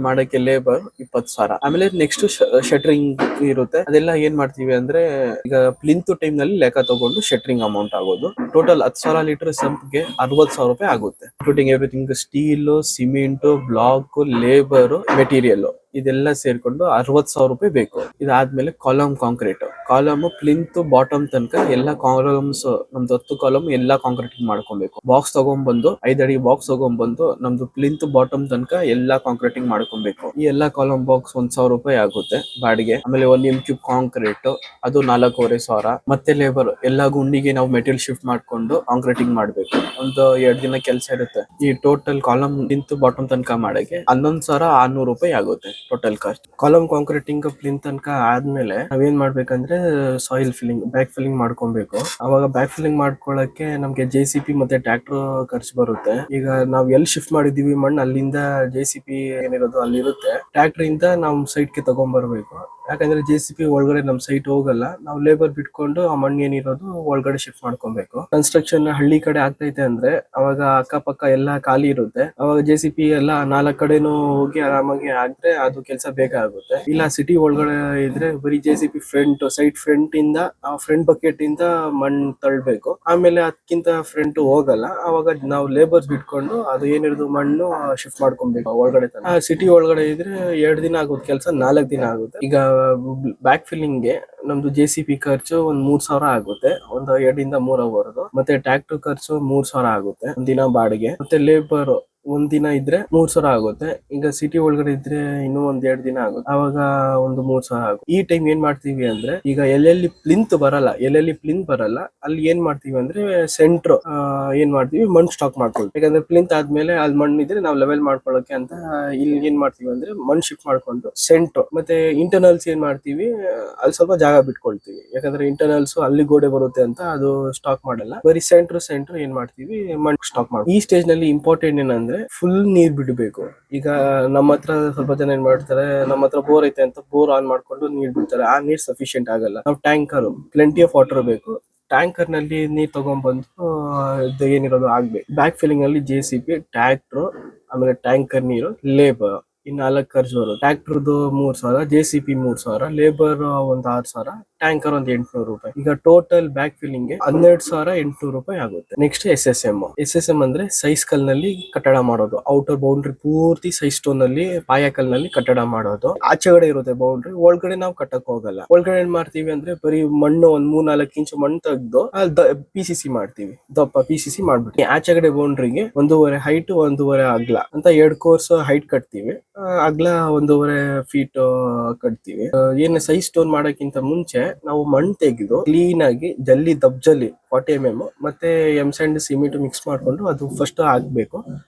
ಮಾಡಕ್ಕೆ ಲೇಬರ್ 20,000. ಆಮೇಲೆ ನೆಕ್ಸ್ಟ್ ಶಟರಿಂಗ್ ಇರುತ್ತೆ. ಅದೆಲ್ಲ ಏನ್ ಮಾಡ್ತೀವಿ ಅಂದ್ರೆ ಈಗ ಪ್ಲಿಂತ್ ಟೈಮ್ ನಲ್ಲಿ ಲೆಕ್ಕ ತಗೊಂಡು ಶಟರಿಂಗ್ ಅಮೌಂಟ್ ಆಗೋದು. ಟೋಟಲ್ 10,000 ಲೀಟರ್ ಸಂಪ್ಗೆ 60,000 ರೂಪಾಯಿ ಆಗುತ್ತೆ, including everything. Steel, cement, block, labour, material ಇದೆಲ್ಲ ಸೇರ್ಕೊಂಡು 60,000 ರೂಪಾಯಿ ಬೇಕು. ಇದಾದ್ಮೇಲೆ column concrete. Column plinth bottom ತನಕ ಎಲ್ಲ ಕಾಲಮ್ಸ್, ನಮ್ದು 10 ಕಾಲಮ್ ಎಲ್ಲ ಕಾಂಕ್ರೀಟ್ ಮಾಡ್ಕೊಬೇಕು. ಬಾಕ್ಸ್ ತಗೊಂಡ್ಬಂದು 5 ಅಡಿ ಬಾಕ್ಸ್ ತಗೊಂಡ್ಬಂದು ನಮ್ದು ಪ್ಲಿಂತ್ ಬಾಟಮ್ ತನಕ ಎಲ್ಲ ಕಾಂಕ್ರೀಟಿಂಗ್ ಮಾಡ್ಕೊಬೇಕು. ಈ ಎಲ್ಲಾ ಕಾಲಮ್ ಬಾಕ್ಸ್ 1,000 ರೂಪಾಯಿ ಆಗುತ್ತೆ ಬಾಡಿಗೆ. ಆಮೇಲೆ 1 M³ ಕಾಂಕ್ರೀಟ್, ಅದು 4,500. ಮತ್ತೆ ಲೇಬರ್ ಎಲ್ಲ ಗುಂಡಿಗೆ ನಾವು ಮೆಟೀರಿಯಲ್ ಶಿಫ್ಟ್ ಮಾಡ್ಕೊಂಡು ಕಾಂಕ್ರೀಟಿಂಗ್ ಮಾಡ್ಬೇಕು. ಒಂದು 2 ದಿನ ಕೆಲಸ ಇರುತ್ತೆ. ಈ ಟೋಟಲ್ ಕಾಲಮ್ ಪ್ಲಿಂತ್ ಬಾಟಮ್ ತನಕ ಮಾಡಕ್ಕೆ 11,600 ರೂಪಾಯಿ ಆಗುತ್ತೆ total cost. Column concreting plinth ತನಕ ಆದ್ಮೇಲೆ ನಾವೇನ್ ಮಾಡ್ಬೇಕಂದ್ರೆ ಸಾಯಿಲ್ ಫಿಲ್ಲಿಂಗ್, ಬ್ಯಾಕ್ ಫಿಲ್ಲಿಂಗ್ ಮಾಡ್ಕೊಬೇಕು. ಅವಾಗ ಬ್ಯಾಕ್ ಫಿಲ್ಲಿಂಗ್ ಮಾಡ್ಕೊಳಕ್ಕೆ ನಮ್ಗೆ JCB ಮತ್ತೆ ಟ್ರ್ಯಾಕ್ಟರ್ ಖರ್ಚು ಬರುತ್ತೆ. ಈಗ ನಾವ್ ಎಲ್ಲಿ ಶಿಫ್ಟ್ ಮಾಡಿದೀವಿ ಮಣ್ಣು, ಅಲ್ಲಿಂದ JCB ಏನಿರೋದು ಅಲ್ಲಿರುತ್ತೆ. ಟ್ರ್ಯಾಕ್ಟರ್ ಇಂದ ನಮ್ ಸೈಟ್ ಗೆ ತಗೊಂಡ್ಬರ್ಬೇಕು. ಯಾಕಂದ್ರೆ JCB ಒಳಗಡೆ ನಮ್ ಸೈಟ್ ಹೋಗಲ್ಲ, ನಾವು ಲೇಬರ್ ಬಿಟ್ಕೊಂಡು ಆ ಮಣ್ಣು ಏನಿರೋದು ಒಳಗಡೆ ಶಿಫ್ಟ್ ಮಾಡ್ಕೊಬೇಕು. ಕನ್ಸ್ಟ್ರಕ್ಷನ್ ಹಳ್ಳಿ ಕಡೆ ಆಗ್ತೈತೆ ಅಂದ್ರೆ ಅವಾಗ ಅಕ್ಕಪಕ್ಕ ಎಲ್ಲ ಖಾಲಿ ಇರುತ್ತೆ. ಅವಾಗ JCB ಎಲ್ಲ 4 ಕಡೆನೂ ಹೋಗಿ ಆರಾಮಾಗಿ ಆದ್ರೆ ಅದು ಕೆಲಸ ಬೇಗ ಆಗುತ್ತೆ. ಇಲ್ಲ ಸಿಟಿ ಒಳಗಡೆ ಇದ್ರೆ ಬರೀ JCB ಸೈಟ್ ಫ್ರಂಟ್ ಇಂದ ಫ್ರಂಟ್ ಬಕೆಟ್ ಇಂದ ಮಣ್ಣು ತಳ್ಬೇಕು, ಆಮೇಲೆ ಅದಕ್ಕಿಂತ ಫ್ರಂಟ್ ಹೋಗಲ್ಲ. ಅವಾಗ ನಾವು ಲೇಬರ್ಸ್ ಬಿಟ್ಕೊಂಡು ಅದು ಏನಿರೋದು ಮಣ್ಣು ಶಿಫ್ಟ್ ಮಾಡ್ಕೊಬೇಕು ಒಳಗಡೆ. ಸಿಟಿ ಒಳಗಡೆ ಇದ್ರೆ 2 ದಿನ ಆಗುತ್ತೆ ಕೆಲಸ, 4 ದಿನ ಆಗುತ್ತೆ. ಈಗ ಬ್ಯಾಕ್ ಫಿಲ್ಲಿಂಗ್ ಗೆ ನಮ್ದು JCB ಖರ್ಚು ಒಂದ್ 3,000 ಆಗುತ್ತೆ, ಒಂದು 2 ಇಂದ 3 ಅವರ್ದು. ಮತ್ತೆ ಟ್ರ್ಯಾಕ್ಟರ್ ಖರ್ಚು 3,000 ಆಗುತ್ತೆ ಒಂದ್ ದಿನ ಬಾಡಿಗೆ. ಮತ್ತೆ ಲೇಬರ್ ಒಂದ್ ದಿನ ಇದ್ರೆ 3,000 ಆಗುತ್ತೆ. ಈಗ ಸಿಟಿ ಒಳಗಡೆ ಇದ್ರೆ ಇನ್ನೂ 1-2 ದಿನ ಆಗುತ್ತೆ, ಅವಾಗ ಒಂದು 3,000 ಆಗುತ್ತೆ. ಈ ಟೈಮ್ ಏನ್ ಮಾಡ್ತೀವಿ ಅಂದ್ರೆ ಈಗ ಎಲ್ಲೆಲ್ಲಿ ಪ್ಲಿಂತ್ ಬರಲ್ಲ ಅಲ್ಲಿ ಏನ್ ಮಾಡ್ತೀವಿ ಅಂದ್ರೆ ಸೆಂಟ್ರ್ ಏನ್ ಮಾಡ್ತೀವಿ, ಮಣ್ಣು ಸ್ಟಾಕ್ ಮಾಡ್ಕೊಳ್ತೀವಿ. ಯಾಕಂದ್ರೆ ಪ್ಲಿಂತ್ ಆದ್ಮೇಲೆ ಅಲ್ಲಿ ಮಣ್ಣು ಇದ್ರೆ ನಾವು ಲೆವೆಲ್ ಮಾಡ್ಕೊಳ್ಳೋಕೆ ಅಂತ ಇಲ್ಲಿ ಏನ್ ಮಾಡ್ತೀವಿ ಅಂದ್ರೆ ಮಣ್ಣು ಶಿಫ್ಟ್ ಮಾಡ್ಕೊಂಡು ಸೆಂಟ್ರ್ ಮತ್ತೆ ಇಂಟರ್ನಲ್ಸ್ ಏನ್ ಮಾಡ್ತೀವಿ ಅಲ್ಲಿ ಸ್ವಲ್ಪ ಜಾಗ ಬಿಟ್ಕೊಳ್ತೀವಿ. ಯಾಕಂದ್ರೆ ಇಂಟರ್ನಲ್ಸ್ ಅಲ್ಲಿ ಗೋಡೆ ಬರುತ್ತೆ ಅಂತ ಅದು ಸ್ಟಾಕ್ ಮಾಡಲ್ಲ, ಬರೀ ಸೆಂಟ್ರ್ ಏನ್ ಮಾಡ್ತೀವಿ ಮಣ್ಣು ಸ್ಟಾಕ್ ಮಾಡ್ತೀವಿ. ಈ ಸ್ಟೇಜ್ ನಲ್ಲಿ ಇಂಪಾರ್ಟೆಂಟ್ ಏನಂದ್ರೆ ಫುಲ್ ನೀರ್ ಬಿಡಬೇಕು. ಈಗ ನಮ್ಮ ಹತ್ರ ಸ್ವಲ್ಪ ಜನ ಏನ್ ಮಾಡ್ತಾರೆ, ನಮ್ಮ ಹತ್ರ ಬೋರ್ ಐತೆ ಅಂತ ಬೋರ್ ಆನ್ ಮಾಡ್ಕೊಂಡು ನೀರ್ ಬಿಡ್ತಾರೆ. ಆ ನೀರ್ ಸಫಿಶಿಯಂಟ್ ಆಗಲ್ಲ. ನಾವು ಟ್ಯಾಂಕರ್, ಪ್ಲೆಂಟಿ ಆಫ್ ವಾಟರ್ ಬೇಕು. ಟ್ಯಾಂಕರ್ ನಲ್ಲಿ ನೀರ್ ತಗೊಂಡ್ಬಂದು ಏನಿರೋದು ಆಗ್ಬೇಕು. ಬ್ಯಾಕ್ ಫಿಲ್ಲಿಂಗ್ ಅಲ್ಲಿ JCB, ಟ್ರ್ಯಾಕ್ಟರ್, ಆಮೇಲೆ ಟ್ಯಾಂಕರ್ ನೀರು, ಲೇಬರ್ ಈ 4 ಖರ್ಚು ಬರುತ್ತೆ. ಟ್ರ್ಯಾಕ್ಟರ್ದು 3,000, JCB 3,000, ಲೇಬರ್ ಒಂದು 6,000, ಟ್ಯಾಂಕರ್ ಒಂದು 800 ರೂಪಾಯಿ. ಈಗ ಟೋಟಲ್ ಬ್ಯಾಕ್ ಫಿಲ್ಲಿಂಗ್ ಗೆ 12,800 ರೂಪಾಯಿ ಆಗುತ್ತೆ. ನೆಕ್ಸ್ಟ್ SSM ಅಂದ್ರೆ ಸೈಸ್ ಕಲ್ ನಲ್ಲಿ ಕಟ್ಟಡ ಮಾಡೋದು. ಔಟರ್ ಬೌಂಡ್ರಿ ಪೂರ್ತಿ ಸೈಸ್ ಸ್ಟೋನ್ ನಲ್ಲಿ ಪಾಯಕಲ್ ನಲ್ಲಿ ಕಟ್ಟಡ ಮಾಡೋದು. ಆಚೆಗಡೆ ಇರುತ್ತೆ ಬೌಂಡ್ರಿ, ಒಳಗಡೆ ನಾವು ಕಟ್ಟಕ್ ಹೋಗಲ್ಲ. ಒಳಗಡೆ ಏನ್ ಮಾಡ್ತೀವಿ ಅಂದ್ರೆ ಬರೀ ಮಣ್ಣು ಒಂದ್ 3-4 ಇಂಚು ಮಣ್ಣು ತೆಗೆದು PCC ಮಾಡ್ತೀವಿ, ದಪ್ಪ PCC ಮಾಡ್ಬಿಟ್ಟು ಆಚೆಗಡೆ ಬೌಂಡ್ರಿಗೆ 1.5 ಹೈಟ್ 1.5 ಅಗ್ಲ ಅಂತ 2 ಕೋರ್ಸ್ ಹೈಟ್ ಕಟ್ತೀವಿ. ಅಗ್ಲ 1.5 ಫೀಟ್ ಕಟ್ತೀವಿ. ಏನ್ ಸೈಜ್ ಸ್ಟೋನ್ ಮಾಡೋಕ್ಕಿಂತ ಮುಂಚೆ ನಾವು ಮಣ್ಣು ತೆಗೆದು ಕ್ಲೀನ್ ಆಗಿ ದಬ್ಜಲ್ಲಿ 40 mm ಮತ್ತೆ ಎಮ್ ಸ್ಯಾಂಡ್ ಸಿಮೆಂಟ್ ಮಿಕ್ಸ್ ಮಾಡ್ಕೊಂಡು ಅದು ಫಸ್ಟ್ ಹಾಕ್ಬೇಕು.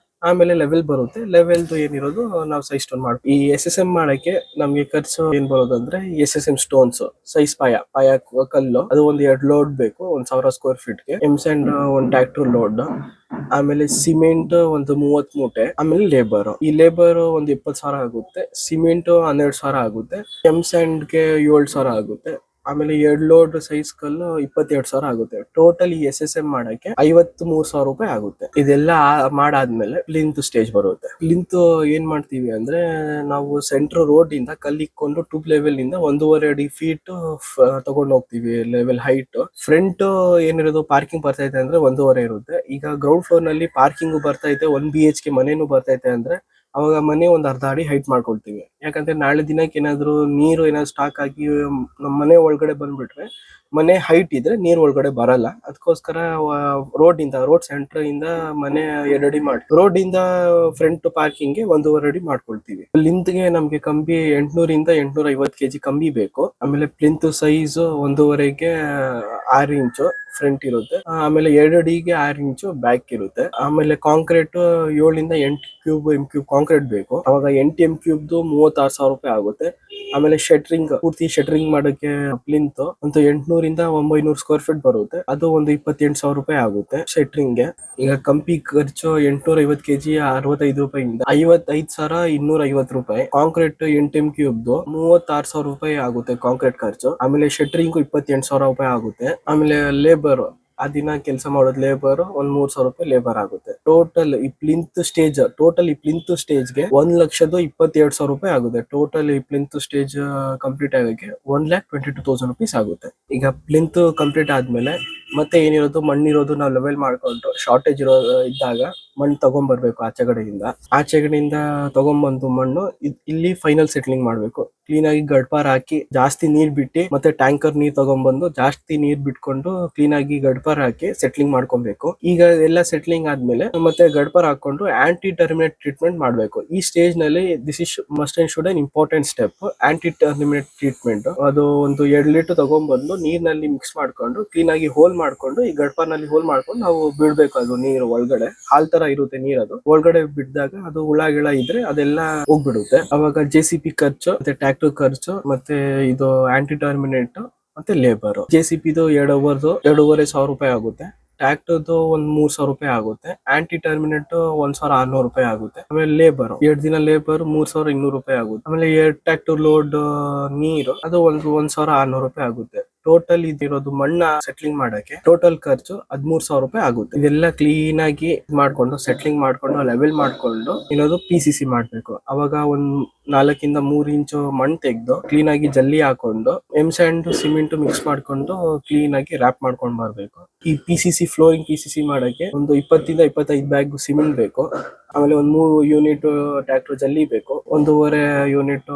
ಆಮೇಲೆ ಲೆವೆಲ್ ಬರುತ್ತೆ. ಲೆವೆಲ್ದು ಏನಿರೋದು ನಾವು ಸೈಜ್ ಸ್ಟೋನ್ ಮಾಡ್ತೀವಿ. ಈ SSM ಮಾಡಕ್ಕೆ ನಮ್ಗೆ ಖರ್ಚು ಏನ್ ಬರೋದಂದ್ರೆ SSM ಸ್ಟೋನ್ಸ್, ಸೈಜ್ ಪಾಯ ಕಲ್ಲು, ಅದು ಒಂದು 2 ಲೋಡ್ ಬೇಕು 1,000 ಸ್ಕ್ವೇರ್ ಫೀಟ್ ಗೆ. ಎಮ್ ಸ್ಯಾಂಡ್ ಒಂದು ಟ್ರ್ಯಾಕ್ಟರ್ ಲೋಡ್, ಆಮೇಲೆ ಸಿಮೆಂಟ್ ಒಂದು 30 ಮೂಟೆ, ಆಮೇಲೆ ಲೇಬರ್. ಈ ಲೇಬರ್ ಒಂದು 20,000 ಆಗುತ್ತೆ, ಸಿಮೆಂಟ್ 12,000 ಆಗುತ್ತೆ, ಎಮ್ ಸ್ಯಾಂಡ್ ಗೆ 7,000 ಆಗುತ್ತೆ, ಆಮೇಲೆ 2 ಲೋಡ್ ಸೈಜ್ ಕಲ್ಲು 22,000 ಆಗುತ್ತೆ. ಟೋಟಲ್ ಈ SSM ಮಾಡಕ್ಕೆ 53,000 ರೂಪಾಯಿ ಆಗುತ್ತೆ. ಇದೆಲ್ಲ ಮಾಡಾದ್ಮೇಲೆ ಪ್ಲಿಂತ್ ಸ್ಟೇಜ್ ಬರುತ್ತೆ. ಪ್ಲಿಂತ್ ಏನ್ ಮಾಡ್ತೀವಿ ಅಂದ್ರೆ ನಾವು ಸೆಂಟ್ರ್ ರೋಡ್ ಇಂದ ಕಲ್ಲಿಕ್ಕೊಂಡು ಟ್ಯೂಬ್ ಲೆವೆಲ್ ಇಂದ 1.5 ಅಡಿ ಫೀಟ್ ತಗೊಂಡು ಹೋಗ್ತೀವಿ ಲೆವೆಲ್ ಹೈಟ್. ಫ್ರಂಟ್ ಏನಿರೋದು ಪಾರ್ಕಿಂಗ್ ಬರ್ತೈತೆ ಅಂದ್ರೆ 1.5 ಇರುತ್ತೆ. ಈಗ ಗ್ರೌಂಡ್ ಫ್ಲೋರ್ ನಲ್ಲಿ ಪಾರ್ಕಿಂಗ್ ಬರ್ತೈತೆ, 1 BHK ಮನೇನು ಬರ್ತೈತೆ ಅಂದ್ರೆ ಅವಾಗ ಮನೆ ಒಂದು ಅರ್ಧ ಅಡಿ ಹೈಟ್ ಮಾಡ್ಕೊಳ್ತೀವಿ. ಯಾಕಂದ್ರೆ ನಾಳೆ ದಿನಕ್ಕೆ ಏನಾದ್ರು ನೀರು ಸ್ಟಾಕ್ ಆಗಿ ನಮ್ಮ ಮನೆ ಒಳಗಡೆ ಬಂದ್ಬಿಟ್ರೆ ಮನೆ ಹೈಟ್ ಇದ್ರೆ ನೀರ್ ಒಳಗಡೆ ಬರಲ್ಲ. ಅದಕ್ಕೋಸ್ಕರ ರೋಡ್ ಸೆಂಟರ್ ಇಂದ ಮನೆ 2 ಅಡಿ ರೋಡ್ ಇಂದ ಫ್ರಂಟ್ ಪಾರ್ಕಿಂಗ್ ಗೆ 1.5 ಅಡಿ ಮಾಡ್ಕೊಳ್ತೀವಿ. ಲಿಂತ್ ಗೆ ನಮ್ಗೆ ಕಂಬಿ 800 ಇಂದ 850 kg ಕಂಬಿ ಬೇಕು. ಆಮೇಲೆ ಪ್ಲಿಂತ್ ಸೈಜ್ 1.5ಗೆ 6 ಇಂಚು, ಫ್ರಂಟ್ ಇರುತ್ತೆ. ಆಮೇಲೆ 2 ಅಡಿಗೆ 6 ಇಂಚು ಬ್ಯಾಕ್ ಇರುತ್ತೆ. ಆಮೇಲೆ ಕಾಂಕ್ರೀಟ್ 7 ಇಂದ 8 ಕ್ಯೂಬ್ ಎಂ ಕ್ಯೂಬ್ ಕಾಂಕ್ರೀಟ್ ಬೇಕು. ಅವಾಗ 8 ಎಂ ಕ್ಯೂಬ್ 36,000 ರೂಪಾಯಿ ಆಗುತ್ತೆ. ಆಮೇಲೆ ಶಟರಿಂಗ್ ಪೂರ್ತಿ ಶಟರಿಂಗ್ ಮಾಡೋಕೆ ಪ್ಲಿಂತ್ ಒಂದು 800 ಇಂದ 900 ಸ್ಕ್ವೇರ್ ಫೀಟ್ ಬರುತ್ತೆ. ಅದು ಒಂದು 28,000 ರೂಪಾಯಿ ಆಗುತ್ತೆ ಶಟರಿಂಗ್ ಗೆ. ಈಗ ಕಂಪಿ ಖರ್ಚು 850 kg 65 ರೂಪಾಯಿಂದ 55,250 ರೂಪಾಯಿ. ಕಾಂಕ್ರೀಟ್ 8 ಎಂ ಕ್ಯೂಬ್ 36,000 ರೂಪಾಯಿ ಆಗುತ್ತೆ ಕಾಂಕ್ರೀಟ್ ಖರ್ಚು. ಆಮೇಲೆ ಶಟರಿಂಗ್ 28,000 ರೂಪಾಯಿ ಆಗುತ್ತೆ. ಆಮೇಲೆ ಲೇಬರ್ ಆ ದಿನ ಕೆಲಸ ಮಾಡೋದು ಲೇಬರ್ ಒಂದ್ 3,000 ರೂಪಾಯಿ ಲೇಬರ್ ಆಗುತ್ತೆ. ಟೋಟಲ್ ಈ ಪ್ಲಿಂತ್ ಸ್ಟೇಜ್ಗೆ 1,22,000 ರೂಪಾಯಿ ಆಗುತ್ತೆ. ಟೋಟಲ್ ಈ ಪ್ಲಿಂತ್ ಸ್ಟೇಜ್ ಕಂಪ್ಲೀಟ್ ಆಗೋಕೆ 1,22,000 ರುಪೀಸ್ ಆಗುತ್ತೆ. ಈಗ ಪ್ಲಿಂತ್ ಕಂಪ್ಲೀಟ್ ಆದ್ಮೇಲೆ ಮತ್ತೆ ಏನಿರೋದು ಮಣ್ಣಿರೋದು ನಾವು ಲೆವೆಲ್ ಮಾಡ್ಕೊಂಡು ಶಾರ್ಟೇಜ್ ಇದ್ದಾಗ ಮಣ್ಣು ತಗೊಂಡ್ಬರ್ಬೇಕು ಆಚೆಗಡೆಯಿಂದ ತಗೊಂಡ್ಬಂದು ಮಣ್ಣು ಇಲ್ಲಿ ಫೈನಲ್ ಸೆಟ್ಲಿಂಗ್ ಮಾಡ್ಬೇಕು. ಕ್ಲೀನ್ ಆಗಿ ಗಡ್ಪಾರ್ ಹಾಕಿ ಜಾಸ್ತಿ ನೀರ್ ಬಿಟ್ಟು ಮತ್ತೆ ಟ್ಯಾಂಕರ್ ನೀರ್ ತಗೊಂಡ್ಬಂದು ಜಾಸ್ತಿ ನೀರ್ ಬಿಟ್ಕೊಂಡು ಕ್ಲೀನ್ ಆಗಿ ಗಡ್ಪಾರ್ ಹಾಕಿ ಸೆಟ್ಲಿಂಗ್ ಮಾಡ್ಕೊಬೇಕು. ಈಗ ಎಲ್ಲ ಸೆಟ್ಲಿಂಗ್ ಆದ್ಮೇಲೆ ಮತ್ತೆ ಗಡ್ಪಾರ್ ಹಾಕೊಂಡು ಆಂಟಿ ಟರ್ಮಿನೇಟ್ ಟ್ರೀಟ್ಮೆಂಟ್ ಮಾಡ್ಬೇಕು. ಈ ಸ್ಟೇಜ್ ನಲ್ಲಿ this is must and should an important step. Anti termite treatment ಅದು ಒಂದು 2 ಲೀಟರ್ ತಗೊಂಡ್ಬಂದು ನೀರ್ನಲ್ಲಿ ಮಿಕ್ಸ್ ಮಾಡ್ಕೊಂಡು ಕ್ಲೀನ್ ಆಗಿ ಹೋಲ್ ಮಾಡ್ಕೊಂಡು ಈ ಗಡ್ಪಾರ್ ನಲ್ಲಿ ಹೋಲ್ ಮಾಡ್ಕೊಂಡು ನಾವು ಬಿಡ್ಬೇಕು. ಅದು ನೀರು ಒಳಗಡೆ ಹಾಲ್ ತರ ಇರುತ್ತೆ ನೀರ್, ಅದು ಒಳಗಡೆ ಬಿಟ್ಟಾಗ ಅದು ಹುಳ ಗಿಳ ಇದ್ರೆ ಅದೆಲ್ಲ ಹೋಗ್ಬಿಡುತ್ತೆ. ಅವಾಗ JCB ಖರ್ಚು ಮತ್ತೆ ಟ್ರ್ಯಾಕ್ಟರ್ ಖರ್ಚು ಮತ್ತೆ ಇದು ಆಂಟಿ ಟರ್ಮಿನೇಟ್ ಮತ್ತೆ ಲೇಬರ್. JCB 2,500 ರೂಪಾಯಿ ಆಗುತ್ತೆ. ಟ್ರ್ಯಾಕ್ಟರ್ದು ಒಂದ್ 3,000 ರೂಪಾಯಿ ಆಗುತ್ತೆ. ಆಂಟಿ ಟರ್ಮಿನೇಟ್ 1,600 ರೂಪಾಯಿ ಆಗುತ್ತೆ. ಆಮೇಲೆ ಲೇಬರ್ 2 ದಿನ ಲೇಬರ್ 3,200 ರೂಪಾಯಿ ಆಗುತ್ತೆ. ಆಮೇಲೆ 2 ಟ್ರ್ಯಾಕ್ಟರ್ ಲೋಡ್ ನೀರು ಅದು 1,600 ರೂಪಾಯಿ ಆಗುತ್ತೆ. ಟೋಟಲ್ ಇದಿರೋದು ಮಣ್ಣ ಸೆಟ್ಲಿಂಗ್ ಮಾಡಕ್ಕೆ ಟೋಟಲ್ ಖರ್ಚು 13,000 ರೂಪಾಯಿ ಆಗುತ್ತೆ. ಇದೆಲ್ಲ ಕ್ಲೀನ್ ಆಗಿ ಮಾಡ್ಕೊಂಡು ಸೆಟ್ಲಿಂಗ್ ಮಾಡ್ಕೊಂಡು ಲೆವೆಲ್ ಮಾಡ್ಕೊಂಡು ಇನ್ನೊಂದು PCC ಮಾಡ್ಬೇಕು. ಅವಾಗ ಒಂದ್ 4 ಇಂದ 3 ಇಂಚು ಮಣ್ಣು ತೆಗೆದು ಕ್ಲೀನ್ ಆಗಿ ಜಲ್ಲಿ ಹಾಕೊಂಡು ಸ್ಯಾಂಡ್ ಸಿಮೆಂಟ್ ಮಿಕ್ಸ್ ಮಾಡ್ಕೊಂಡು ಕ್ಲೀನ್ ಆಗಿ ರ್ಯಾಪ್ ಮಾಡ್ಕೊಂಡ್ ಬರ್ಬೇಕು. ಈ PCC ಫ್ಲೋರಿಂಗ್ PCC ಮಾಡಕ್ಕೆ ಒಂದು 20 ಇಂದ 25 ಬ್ಯಾಗ್ ಸಿಮೆಂಟ್ ಬೇಕು. ಆಮೇಲೆ ಒಂದ್ 3 ಯೂನಿಟ್ ಟ್ರ್ಯಾಕ್ಟರ್ ಜಲ್ಲಿ ಬೇಕು. 1.5 ಯೂನಿಟ್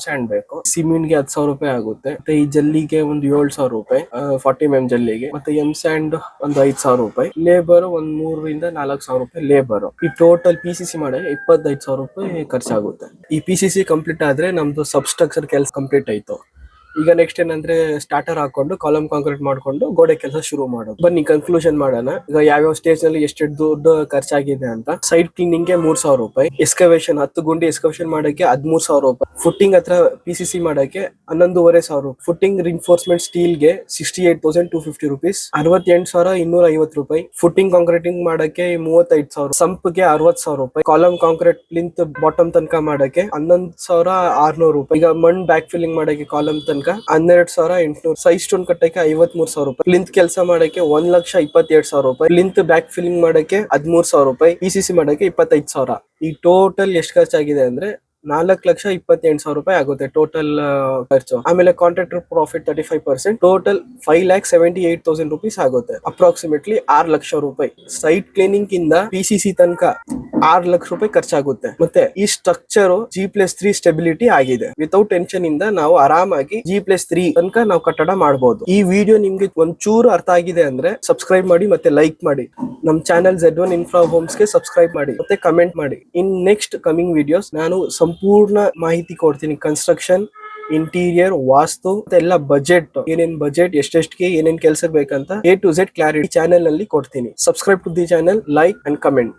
ಸ್ಯಾಂಡ್ ಬೇಕು. ಸಿಮೆಂಟ್ ಗೆ 10,000 ರೂಪಾಯಿ ಆಗುತ್ತೆ. ಮತ್ತೆ ಈ ಜಲ್ಲಿಗೆ ಒಂದು 7,000 ರೂಪಾಯಿ 40 mm ಜಲ್ಲಿಗೆ. ಮತ್ತೆ ಸ್ಯಾಂಡ್ ಒಂದು 5,000 ರೂಪಾಯಿ. ಲೇಬರ್ ಒಂದ್ 3 ಇಂದ 4,000 ರೂಪಾಯಿ ಲೇಬರ್. ಈ ಟೋಟಲ್ PCC ಮಾಡಕ್ಕೆ 25,000 ರೂಪಾಯಿ ಖರ್ಚಾಗುತ್ತೆ. ಈ PCC ಕಂಪ್ಲೀಟ್ ಆದ್ರೆ ನಮ್ದು ಸಬ್ಸ್ಟ್ರಕ್ಚರ್ ಕೆಲಸ ಕಂಪ್ಲೀಟ್ ಆಯ್ತು. ಈಗ ನೆಕ್ಸ್ಟ್ ಏನಂದ್ರೆ ಸ್ಟಾರ್ಟರ್ ಹಾಕೊಂಡು ಕಾಲಮ್ ಕಾಂಕ್ರೀಟ್ ಮಾಡ್ಕೊಂಡು ಗೋಡೆ ಕೆಲಸ ಶುರು ಮಾಡೋದು. ಬನ್ನಿ ಕನ್ಕ್ಲೂಷನ್ ಮಾಡೋಣ. ಈಗ ಯಾವ್ಯಾವ ಸ್ಟೇಜ್ ನಲ್ಲಿ ಎಷ್ಟು ದುಡ್ಡು ಖರ್ಚಾಗಿದೆ ಅಂತ. ಸೈಡ್ ಕ್ಲೀನಿಂಗ್ ಗೆ 3,000 ರೂಪಾಯಿ. ಎಸ್ಕವೇಷನ್ 10 ಗುಂಡಿ ಎಸ್ಕವೇಷನ್ ಮಾಡಕ್ಕೆ 13,000 ರೂಪಾಯಿ. ಫುಟ್ಟಿಂಗ್ ಹತ್ರ PCC ಮಾಡಕ್ಕೆ 11,500 ರೂಪಾಯಿ. ಫುಟ್ಟಿಂಗ್ ರಿನ್ಫೋರ್ಸ್ಮೆಂಟ್ ಸ್ಟೀಲ್ ಗೆ 68,250 ರೂಪೀಸ್. 68,250 ರೂಪಾಯಿ. ಫುಟ್ಟಿಂಗ್ ಕಾಂಕ್ರೀಟಿಂಗ್ ಮಾಡಕ್ಕೆ 35,000. ಸಂಪ್ ಗೆ 60,000 ರೂಪಾಯಿ. ಕಾಲಮ್ ಕಾಂಕ್ರೀಟ್ ಪ್ಲಿಂತ್ ಬಾಟಮ್ ತನಕ ಮಾಡಕ್ಕೆ 11,600 ರೂಪಾಯಿ. ಈಗ ಮಣ್ ಬ್ಯಾಕ್ ಫಿಲ್ಲಿಂಗ್ ಮಾಡಕ್ಕೆ ಕಾಲಮ್ ತನಕ 12,800. ಸೈಡ್ ಸ್ಟೋನ್ ಕಟ್ಟಕ್ಕೆ 53,000 ರೂಪಾಯಿ. ಪ್ಲಿಂತ್ ಕೆಲಸ ಮಾಡಕ್ಕೆ 1,22,000 ರೂಪಾಯಿ. ಪ್ಲಿಂತ್ ಬ್ಯಾಕ್ ಫಿಲ್ಲಿಂಗ್ ಮಾಡಕ್ಕೆ 13,000 ರೂಪಾಯಿ. PCC ಮಾಡಕ್ಕೆ 25,000. ಈ ಟೋಟಲ್ ಎಷ್ಟು ಖರ್ಚಾಗಿದೆ ಅಂದ್ರೆ 4,28,000 ರೂಪಾಯಿ ಆಗುತ್ತೆ ಟೋಟಲ್ ಖರ್ಚು. ಆಮೇಲೆ ಕಾಂಟ್ರಾಕ್ಟರ್ ಪ್ರಾಫಿಟ್ 35%. ಟೋಟಲ್ 5,78,000 ರೂಪೀಸ್ ಆಗುತ್ತೆ. ಅಪ್ರಾಕ್ಸಿಮೇಟ್ಲಿ 6 ಲಕ್ಷ ರೂಪಾಯಿ. ಸೈಟ್ ಕ್ಲೀನಿಂಗ್ ಇಂದ PCC ತನಕ 6 ಲಕ್ಷ ರೂಪಾಯಿ ಖರ್ಚಾಗುತ್ತೆ. ಮತ್ತೆ ಈ ಸ್ಟ್ರಕ್ಚರ್ G+3 ಸ್ಟೆಬಿಲಿಟಿ ಆಗಿದೆ. ವಿತೌಟ್ ಟೆನ್ಷನ್ ಇಂದ ನಾವು ಆರಾಮಾಗಿ G+3 ತನಕ ನಾವು ಕಟ್ಟಡ ಮಾಡಬಹುದು. ಈ ವಿಡಿಯೋ ನಿಮ್ಗೆ ಒಂಚೂರು ಅರ್ಥ ಆಗಿದೆ ಅಂದ್ರೆ ಸಬ್ಸ್ಕ್ರೈಬ್ ಮಾಡಿ ಮತ್ತೆ ಲೈಕ್ ಮಾಡಿ. ನಮ್ ಚಾನೆಲ್ Z1 Infra Homes ಗೆ ಸಬ್ಸ್ಕ್ರೈಬ್ ಮಾಡಿ ಮತ್ತೆ ಕಮೆಂಟ್ ಮಾಡಿ. ಇನ್ ನೆಕ್ಸ್ಟ್ ಕಮಿಂಗ್ ವಿಡಿಯೋಸ್ ನಾನು ಸಂಪೂರ್ಣ ಮಾಹಿತಿ ಕೊಡ್ತೀನಿ. ಕನ್ಸ್ಟ್ರಕ್ಷನ್, ಇಂಟೀರಿಯರ್, ವಾಸ್ತು ಎಲ್ಲ ಬಜೆಟ್, ಏನೇನ್ ಬಜೆಟ್, ಎಷ್ಟೆಷ್ಟಿಗೆ ಏನೇನ್ ಕೆಲಸ ಬೇಕಂತ A to Z clarity channel ನಲ್ಲಿ ಕೊಡ್ತೀನಿ. Subscribe to the channel, like and comment.